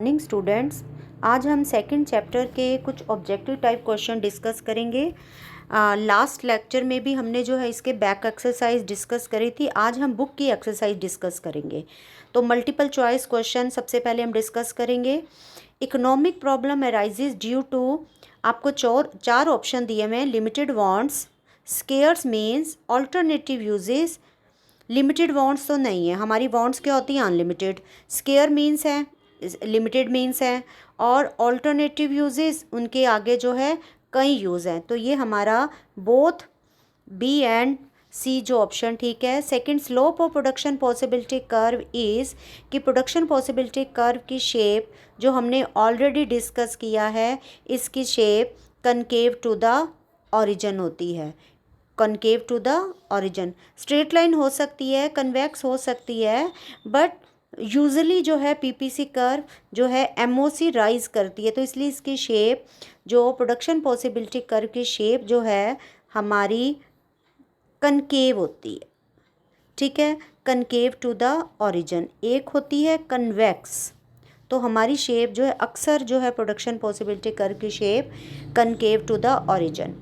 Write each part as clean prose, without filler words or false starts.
Morning students, आज हम second chapter के कुछ ऑब्जेक्टिव टाइप क्वेश्चन डिस्कस करेंगे। लास्ट लेक्चर में भी हमने जो है इसके बैक एक्सरसाइज डिस्कस करी थी। आज हम बुक की एक्सरसाइज डिस्कस करेंगे। तो मल्टीपल चॉइस क्वेश्चन सबसे पहले हम डिस्कस करेंगे। Economic problem arises due to, आपको चार ऑप्शन दिए हुए हैं। Limited wants, scarce means, alternative uses. Limited wants तो नहीं है, हमारी वांट्स क्या होती हैं? अनलिमिटेड। स्केयर मीन्स है, लिमिटेड मीन्स है, और ऑल्टरनेटिव यूजेस उनके आगे जो है कई यूज़ हैं। तो ये हमारा बोथ बी एंड सी जो ऑप्शन ठीक है। Second, slope of production possibility curve is, कि प्रोडक्शन पॉसिबिलिटी कर्व की शेप जो हमने ऑलरेडी डिस्कस किया है, इसकी shape concave to the origin होती है। Concave to the origin. Straight line हो सकती है, कन्वेक्स हो सकती है, बट यूजुअली जो है पीपीसी कर्व जो है एमओसी राइज करती है, तो इसलिए इसकी शेप जो प्रोडक्शन पॉसिबिलिटी कर्व की शेप जो है हमारी कनकेव होती है। ठीक है, कनकेव टू द ओरिजिन। एक होती है कन्वेक्स, तो हमारी शेप जो है अक्सर जो है प्रोडक्शन पॉसिबिलिटी कर्व की shape concave to the origin.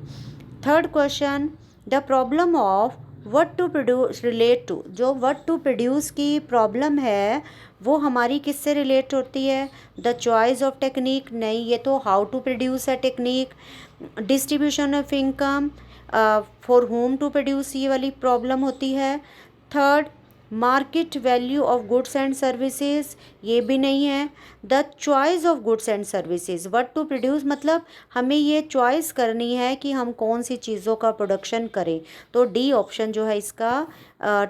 Third question, the problem of what to produce relate to, जो व्हाट टू प्रोड्यूस की प्रॉब्लम है वो हमारी किससे रिलेट होती है? द चॉइस ऑफ टेक्निक, नहीं, ये तो हाउ टू प्रोड्यूस है technique. Distribution of income, for whom to produce, ये वाली प्रॉब्लम होती है। Third, market value of goods and services, ये भी नहीं है। The choice of goods and services, what to produce मतलब हमें ये चॉइस करनी है कि हम कौन सी चीज़ों का प्रोडक्शन करें, तो डी ऑप्शन जो है इसका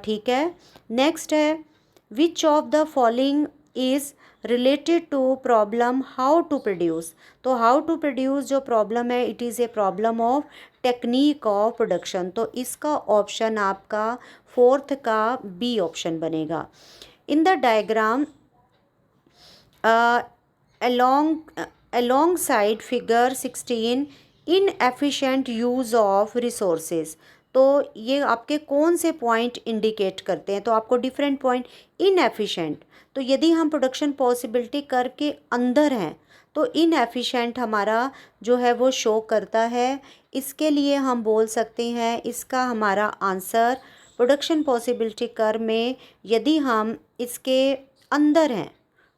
ठीक है। नेक्स्ट है, which of the following is related to problem how to produce, तो हाउ टू प्रोड्यूस जो प्रॉब्लम है it is a problem of technique of production, तो इसका ऑप्शन आपका फोर्थ का बी ऑप्शन बनेगा। In the diagram along side figure 16, inefficient use of resources, तो ये आपके कौन से पॉइंट इंडिकेट करते हैं? तो आपको डिफरेंट पॉइंट। इनएफिशिएंट, तो यदि हम प्रोडक्शन पॉसिबिलिटी कर्व के अंदर हैं तो इनएफिशिएंट हमारा जो है वो शो करता है। इसके लिए हम बोल सकते हैं इसका हमारा आंसर प्रोडक्शन पॉसिबिलिटी कर्व में यदि हम इसके अंदर हैं,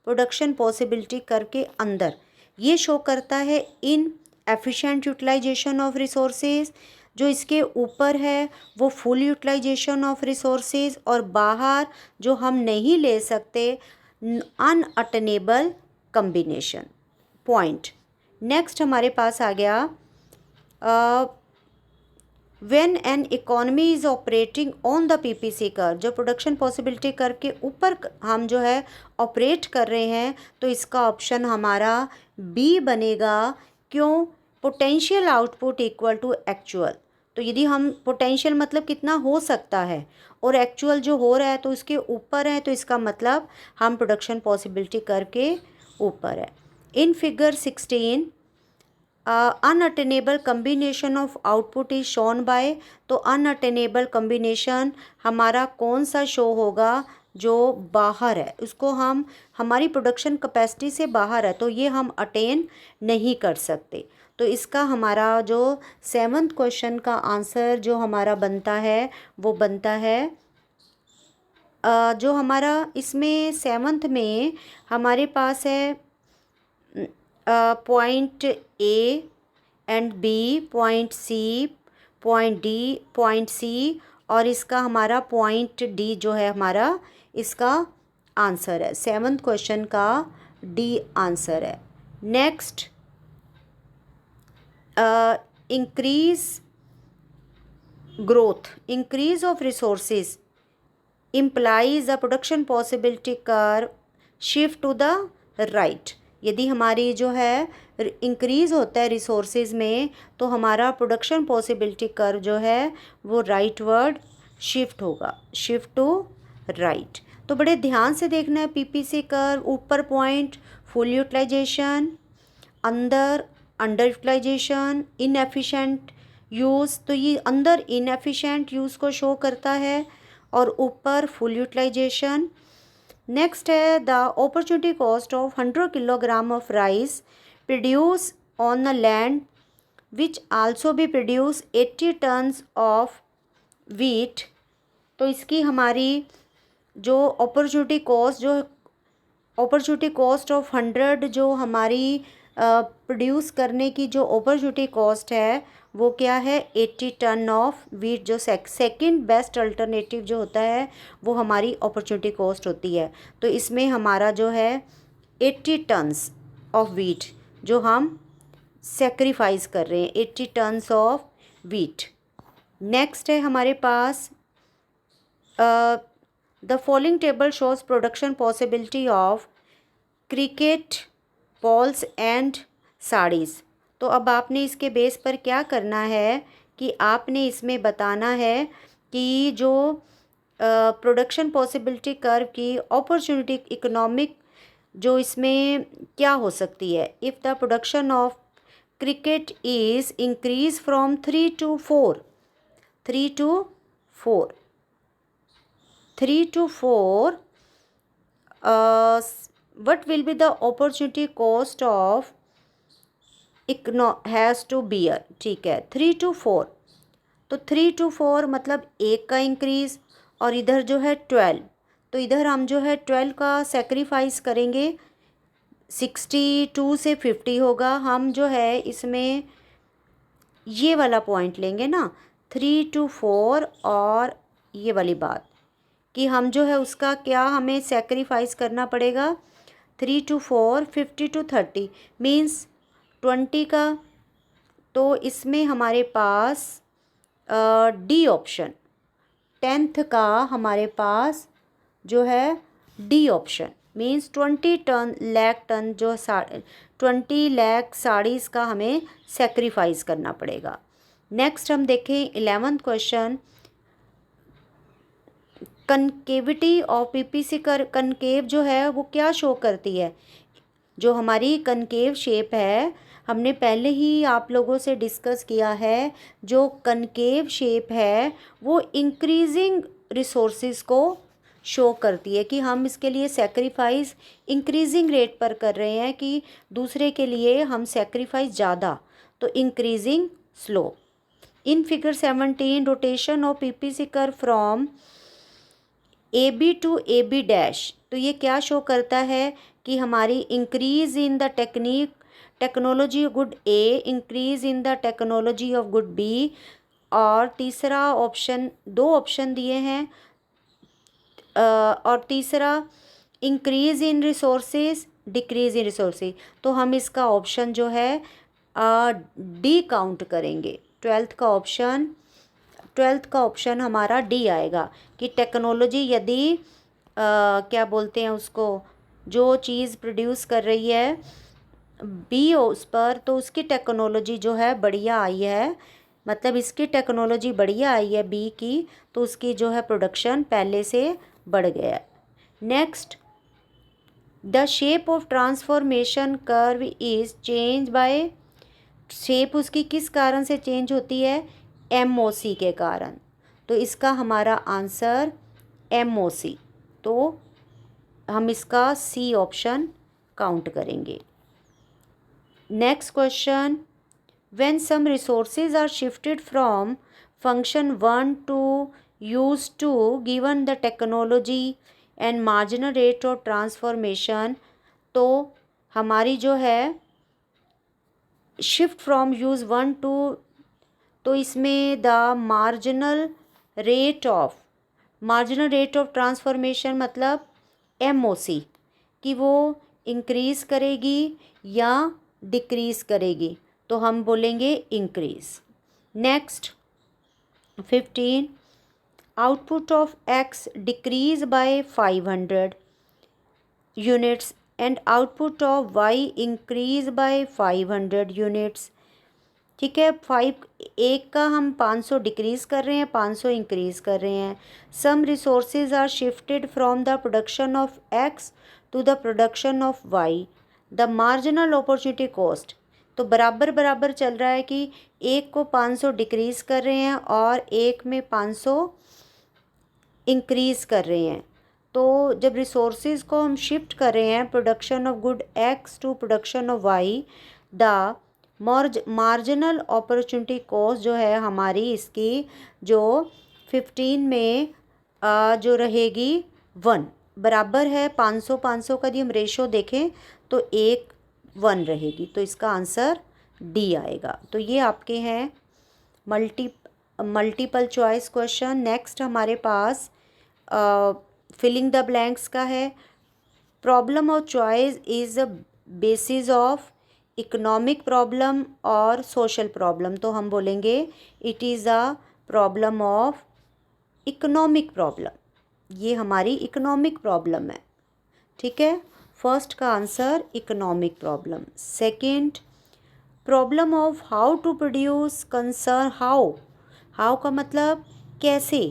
प्रोडक्शन पॉसिबिलिटी कर्व के अंदर, ये शो करता है inefficient utilization of resources. जो इसके ऊपर है वो फुल यूटिलाइजेशन ऑफ रिसोर्सेज, और बाहर जो हम नहीं ले सकते अनअटेनेबल कम्बिनेशन पॉइंट। नेक्स्ट हमारे पास आ गया, when an economy is operating on the PPC curve, जो प्रोडक्शन पॉसिबिलिटी कर्व के ऊपर हम जो है ऑपरेट कर रहे हैं, तो इसका ऑप्शन हमारा बी बनेगा। क्यों? Potential output equal to actual, तो यदि हम पोटेंशियल मतलब कितना हो सकता है और एक्चुअल जो हो रहा है तो इसके ऊपर है, तो इसका मतलब हम प्रोडक्शन पॉसिबिलिटी कर्व के ऊपर है। In figure 16 unattainable combination of output is shown by, तो अनअटेनेबल कम्बिनेशन हमारा कौन सा शो होगा? जो बाहर है, उसको हम हमारी प्रोडक्शन कैपेसिटी से बाहर है, तो ये हम अटेन नहीं कर सकते। तो इसका हमारा जो सेवन्थ क्वेश्चन का आंसर जो हमारा बनता है वो बनता है जो हमारा इसमें सेवन्थ में हमारे पास है point A and B, point C, point D, point C, और इसका हमारा पॉइंट डी जो है हमारा इसका आंसर है। सेवन्थ क्वेश्चन का डी आंसर है। Next, increase growth, increase of resources implies a production possibility curve shift to the right, यदि हमारी जो है इंक्रीज़ होता है रिसोर्सेज में तो हमारा प्रोडक्शन पॉसिबिलिटी कर्व जो है वो राइट वर्ड शिफ्ट होगा, शिफ्ट टू राइट। तो बड़े ध्यान से देखना है पीपीसी कर्व, ऊपर पॉइंट फुल यूटिलाइजेशन, अंदर अंडर यूटिलाइजेशन, इनएफिशिएंट यूज़, तो ये अंदर इनएफिशिएंट यूज़ को शो करता है और ऊपर फुल यूटिलाइजेशन। नेक्स्ट है the opportunity cost of 100 kilogram of rice produce on the land which also भी प्रोड्यूस 80 टन्स ऑफ वीट। तो इसकी हमारी जो अपॉर्चुनिटी कॉस्ट ऑफ 100 जो हमारी प्रोड्यूस करने की जो अपॉर्चुनिटी कॉस्ट है वो क्या है 80 टन ऑफ वीट। जो सेकंड बेस्ट अल्टरनेटिव जो होता है वो हमारी अपॉर्चुनिटी कॉस्ट होती है। तो इसमें हमारा जो है 80 टन्स ऑफ वीट जो हम सेक्रीफाइस कर रहे हैं, 80 टन्स ऑफ वीट। नेक्स्ट है हमारे पास the following table shows production possibility of cricket balls and saris. तो अब आपने इसके बेस पर क्या करना है कि आपने इसमें बताना है कि जो प्रोडक्शन पॉसिबिलिटी कर्व की अपॉर्चुनिटी इकोनॉमिक जो इसमें क्या हो सकती है। If the production of cricket is increase from 3 to 4 what will be the opportunity cost of has to bear। ठीक है 3 to 4, तो 3 to 4 मतलब एक का इंक्रीज़ और इधर जो है 12, तो इधर हम जो है 12 का सेक्रीफाइस करेंगे, 62 से 50 होगा। हम जो है इसमें ये वाला पॉइंट लेंगे ना 3 to 4 और ये वाली बात कि हम जो है उसका क्या हमें सेक्रीफाइस करना पड़ेगा 3 to 4, 50 to 30 मीन्स 20 का। तो इसमें हमारे पास डी ऑप्शन 10th का हमारे पास जो है D option means 20 lakh ton जो 20 लाख साड़ीज़ का हमें सेक्रीफाइस करना पड़ेगा। नेक्स्ट हम देखें 11th question, concavity of PPC कर कनकेव जो है वो क्या शो करती है। जो हमारी कनकेव शेप है हमने पहले ही आप लोगों से डिस्कस किया है, जो कनकेव शेप है वो इंक्रीजिंग रिसोर्सेज को शो करती है कि हम इसके लिए सेक्रीफाइस इंक्रीजिंग रेट पर कर रहे हैं कि दूसरे के लिए हम सेक्रीफाइस ज़्यादा, तो increasing slow. In figure 17 rotation of PPC curve from A B to A B dash, तो ये क्या शो करता है कि हमारी increase in the technology of good A, increase in the technology of good B. और तीसरा ऑप्शन, दो ऑप्शन दिए हैं और तीसरा increase in resources, decrease in resources. तो हम इसका ऑप्शन जो है डी काउंट करेंगे। 12th का ऑप्शन हमारा डी आएगा कि टेक्नोलॉजी यदि क्या बोलते हैं उसको, जो चीज़ प्रोड्यूस कर रही है बी उस पर, तो उसकी टेक्नोलॉजी जो है बढ़िया आई है, मतलब इसकी टेक्नोलॉजी बढ़िया आई है बी की, तो उसकी जो है प्रोडक्शन पहले से बढ़ गया है। Next, the shape of transformation curve is change bye, shape उसकी किस कारण से चेंज होती है, एमओसी के कारण। तो इसका हमारा आंसर एमओसी, तो हम इसका सी ऑप्शन काउंट करेंगे। Next question, when some resources are shifted from function 1 to use two given the technology and marginal rate of transformation. तो हमारी जो है शिफ्ट फ्रॉम यूज़ 1 टू, तो इसमें the marginal rate of transformation मतलब MOC कि वो इंक्रीज़ करेगी या डिक्रीज़ करेगी, तो हम बोलेंगे increase. Next 15, output of X decrease by 500 units and output of Y increase by 500 units. ठीक है, 1 का हम 500 डिक्रीज़ कर रहे हैं, 500 इंक्रीज़ कर रहे हैं। Some resources are shifted from the production of X to the production of Y, the marginal opportunity cost. तो बराबर बराबर चल रहा है कि एक को 500 डिक्रीज़ कर रहे हैं और एक में 500 इंक्रीज़ कर रहे हैं, तो जब रिसोर्सेज को हम शिफ्ट कर रहे हैं, production of good X to production of Y, the marginal opportunity cost जो है हमारी इसकी जो 15 में जो रहेगी 1 बराबर है 500 का यदि हम रेशो देखें तो 1 रहेगी, तो इसका आंसर डी आएगा। तो ये आपके हैं मल्टीपल चॉइस क्वेश्चन। नेक्स्ट हमारे पास फिलिंग द ब्लैंक्स का है। Problem of choice is the basis of economic problem और सोशल प्रॉब्लम, तो हम बोलेंगे it is a problem of economic problem, ये हमारी इकोनॉमिक प्रॉब्लम है। ठीक है, फर्स्ट का answer economic problem. Second, problem of how to produce concern how का मतलब कैसे,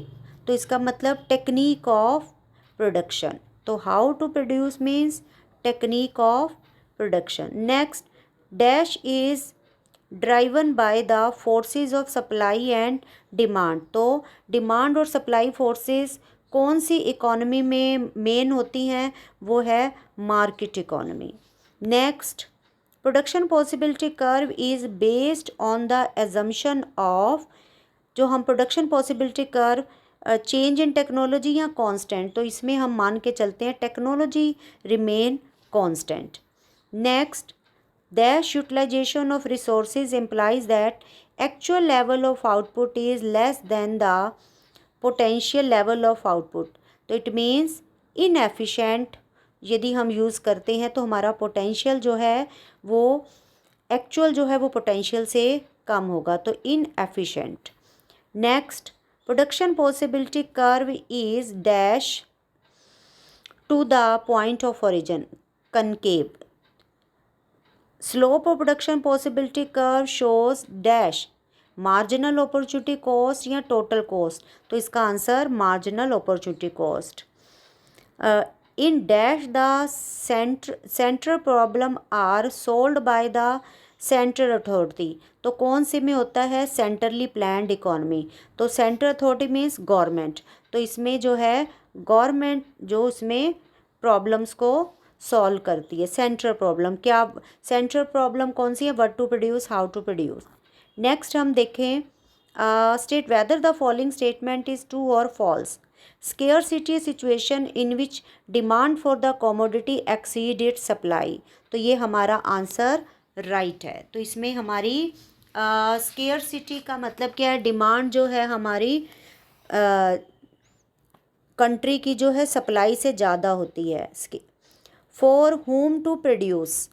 तो इसका मतलब टेक्निक ऑफ प्रोडक्शन, तो how to produce means technique of production. Next, dash is driven by the forces of supply and demand, तो demand और supply forces कौन सी इकोनॉमी में मेन होती हैं, वो है market economy. Next, production possibility curve is based on the assumption of, जो हम production possibility curve change in technology या कांस्टेंट, तो इसमें हम मान के चलते हैं technology remain constant. Next, dash utilization of resources implies that actual level of output is less than the potential level of output, तो इट मीन्स इनएफिशिएंट यदि हम यूज़ करते हैं तो हमारा पोटेंशियल जो है वो एक्चुअल जो है वो पोटेंशियल से कम होगा, तो inefficient. Next, production possibility curve is dash to the point of origin concave, slope of production possibility curve shows dash marginal opportunity cost या टोटल कॉस्ट, तो इसका answer marginal opportunity cost. In dash the central problem are solved by the central authority, तो कौन से में होता है centrally planned economy, तो सेंट्रल अथॉरिटी मीन्स गवर्नमेंट, तो इसमें जो है गवर्नमेंट जो इसमें प्रॉब्लम्स को सॉल्व करती है। सेंट्रल प्रॉब्लम क्या, सेंट्रल प्रॉब्लम कौन सी है, what to produce, how to produce. Next हम देखें, state whether the following statement is true और false. Scarcity situation in which demand for the commodity exceed its supply, तो ये हमारा आंसर राइट है। तो इसमें हमारी स्केयरसिटी का मतलब क्या है, डिमांड जो है हमारी कंट्री की जो है सप्लाई से ज़्यादा होती है। For whom to produce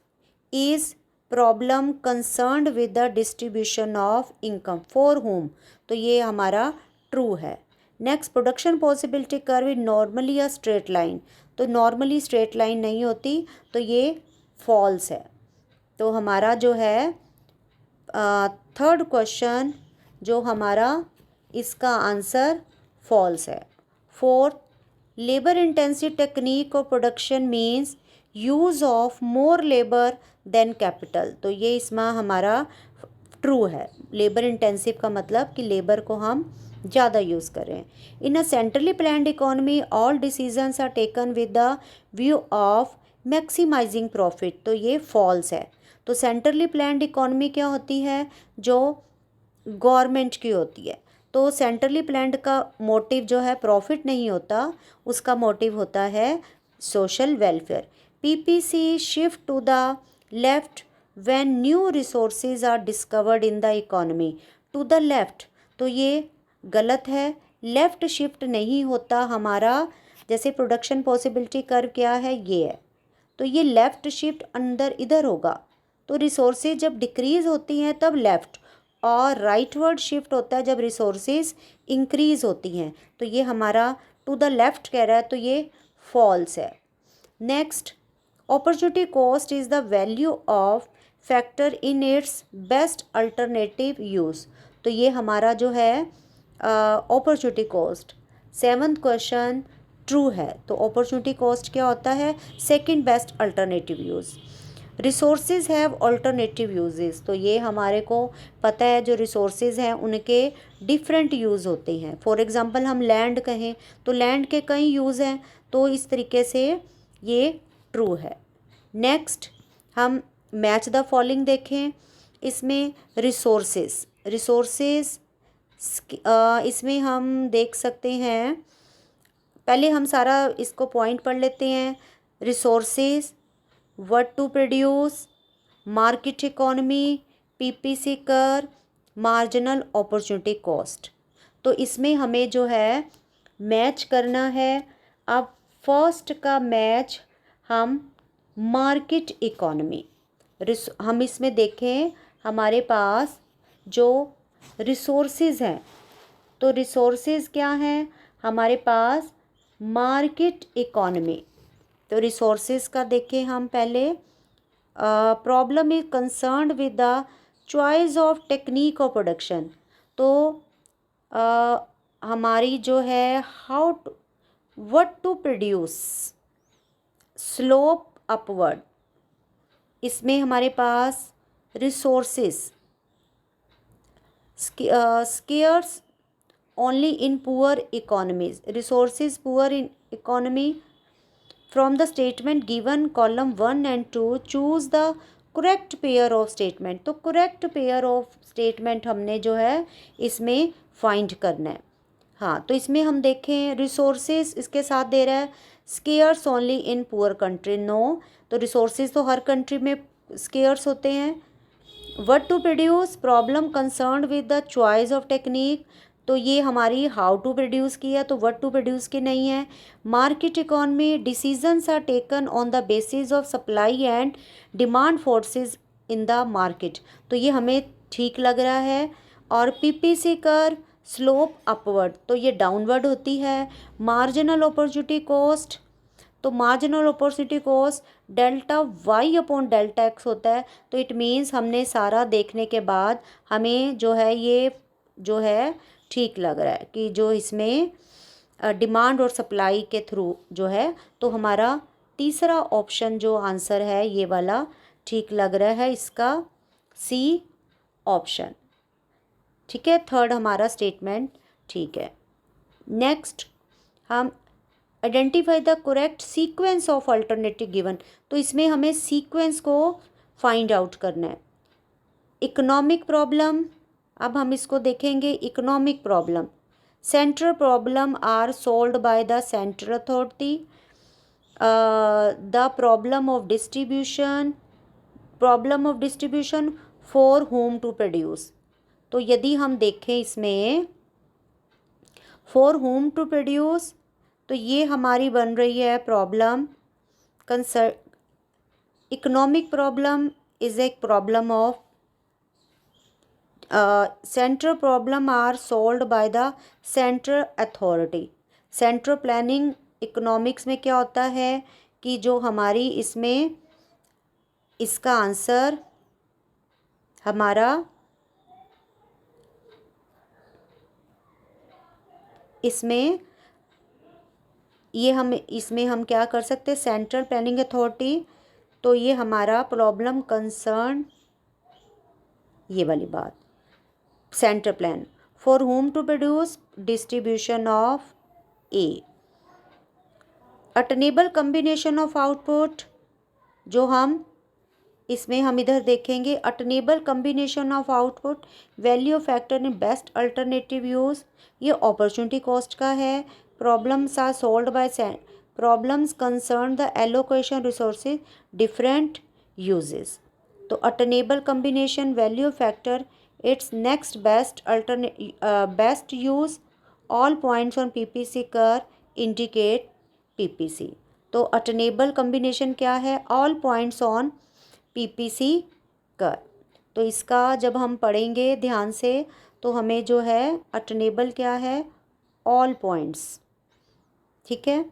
is problem concerned with the distribution of income, for whom, तो ये हमारा ट्रू है। Next, production possibility curve is normally a straight line, तो नॉर्मली स्ट्रेट लाइन नहीं होती, तो ये फॉल्स है। तो हमारा जो है थर्ड क्वेश्चन जो हमारा इसका आंसर फॉल्स है। Fourth, labour intensive technique of production means use of more labour than capital, तो ये इसमें हमारा ट्रू है। लेबर इंटेंसिव का मतलब कि लेबर को हम ज़्यादा यूज़ करें। In a centrally planned economy all decisions are taken with the view of maximising profit, तो ये फॉल्स है। तो सेंट्रली प्लान्ड इकोनॉमी क्या होती है, जो गवर्नमेंट की होती है, तो सेंट्रली प्लान्ड का मोटिव जो है प्रॉफिट नहीं होता, उसका मोटिव होता है social welfare. PPC shift to the left when new resources are discovered in the economy, to the left, तो ये गलत है। लेफ्ट शिफ्ट नहीं होता हमारा, जैसे प्रोडक्शन पॉसिबिलिटी कर्व क्या है, ये है, तो ये लेफ़्ट शिफ्ट अंदर इधर होगा, तो रिसोर्सेज जब डिक्रीज़ होती हैं तब लेफ़्ट, और राइटवर्ड शिफ्ट होता है जब रिसोर्सेज इंक्रीज़ होती हैं, तो ये हमारा टू द लेफ़्ट कह रहा है, तो ये फॉल्स है। Next, opportunity cost is the value of factor in its best alternative use, तो ये हमारा जो है opportunity cost. Seventh question true है, तो अपॉर्चुनिटी कॉस्ट क्या होता है, second best alternative use. Resources have alternative uses, तो ये हमारे को पता है जो रिसोर्सेज हैं उनके डिफरेंट यूज़ होते हैं। फॉर एग्जांपल हम लैंड कहें तो लैंड के कई यूज़ हैं, तो इस तरीके से ये ट्रू है। नेक्स्ट हम मैच द फॉलोइंग देखें। इसमें रिसोर्सेस इसमें हम देख सकते हैं, पहले हम सारा इसको पॉइंट पढ़ लेते हैं। Resources, what to produce, market economy, PPC कर, मार्जिनल अपॉर्चुनिटी कॉस्ट। तो इसमें हमें जो है मैच करना है। अब फर्स्ट का मैच हम मार्केट इकोनॉमी, हम इसमें देखें हमारे पास जो रिसोर्सेज हैं, तो रिसोर्सेज क्या हैं हमारे पास, मार्केट इकोनॉमी। तो रिसोर्सेज का देखें हम पहले, problem is concerned with the choice of technique of production. तो हमारी जो है how to, what to produce, slope upward. इसमें हमारे पास resources scarce only in poor economies, resources poor in economy. From the statement given column 1 and 2 choose the correct pair of statement. तो correct pair of statement हमने जो है इसमें find करना है। हाँ, तो इसमें हम देखें रिसोर्सेज इसके साथ दे रहा है scarce only in poor country. No, तो रिसोर्सेज तो हर कंट्री में स्केयर्स होते हैं। What to produce, problem concern with the choice of technique. तो ये हमारी हाउ टू प्रोड्यूस की है, तो व्हाट टू प्रोड्यूस की नहीं है। Market economy, decisions are taken on the basis of supply and demand forces in the market. तो ये हमें ठीक लग रहा है। और पीपीसी कर स्लोप अपवर्ड, तो ये डाउनवर्ड होती है। मार्जिनल अपॉर्चुनिटी कॉस्ट, तो marginal opportunity cost delta Y upon delta X होता है। तो इट मीन्स हमने सारा देखने के बाद हमें जो है ये जो है ठीक लग रहा है कि जो इसमें डिमांड और सप्लाई के थ्रू जो है, तो हमारा तीसरा ऑप्शन जो आंसर है ये वाला ठीक लग रहा है, इसका सी ऑप्शन। ठीक है, थर्ड हमारा स्टेटमेंट ठीक है। नेक्स्ट हम identify the correct sequence of alternative given. तो इसमें हमें सीक्वेंस को फाइंड आउट करना है। इकोनॉमिक प्रॉब्लम, अब हम इसको देखेंगे। Economic problem, central problem are solved by the central authority. The problem of distribution for whom to produce. तो यदि हम देखें इसमें फॉर होम टू प्रोड्यूस, तो ये हमारी बन रही है problem economic problem is a problem of central problem are solved by the central authority. Central planning economics में क्या होता है कि जो हमारी इसमें इसका आंसर हमारा इसमें हम क्या कर सकते हैं, सेंट्रल प्लानिंग अथॉरिटी। तो ये हमारा प्रॉब्लम कंसर्न, ये वाली बात, central plan for whom to produce distribution of a. Attainable combination of output, जो हम इसमें हम इधर देखेंगे attainable combination of output, value factor in best alternative use, ये अपॉर्चुनिटी कॉस्ट का है। Problems are solved by problems concern the allocation resources different uses. तो attainable combination, value factor, it's next best use, all points on PPC कर indicate PPC. तो attainable combination क्या है, all points on PPC कर। तो इसका जब हम पढ़ेंगे ध्यान से तो हमें जो है अटेनेबल क्या है, ऑल पॉइंट्स। ठीक है,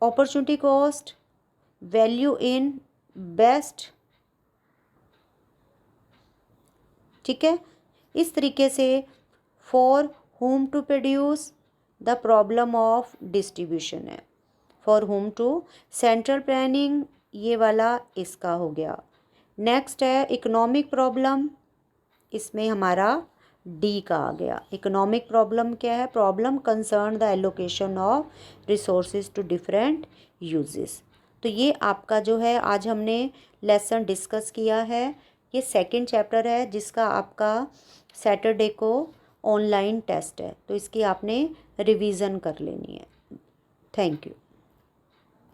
opportunity cost, value in best. ठीक है, इस तरीके से for whom to produce the problem of distribution है। For whom to central planning, ये वाला इसका हो गया। नेक्स्ट है इकोनॉमिक प्रॉब्लम, इसमें हमारा डी का आ गया। इकोनॉमिक प्रॉब्लम क्या है? Problem concern the allocation of resources to different uses. तो ये आपका जो है आज हमने लेसन डिस्कस किया है। ये सेकंड चैप्टर है जिसका आपका सैटरडे को ऑनलाइन टेस्ट है, तो इसकी आपने रिवीजन कर लेनी है। Thank you.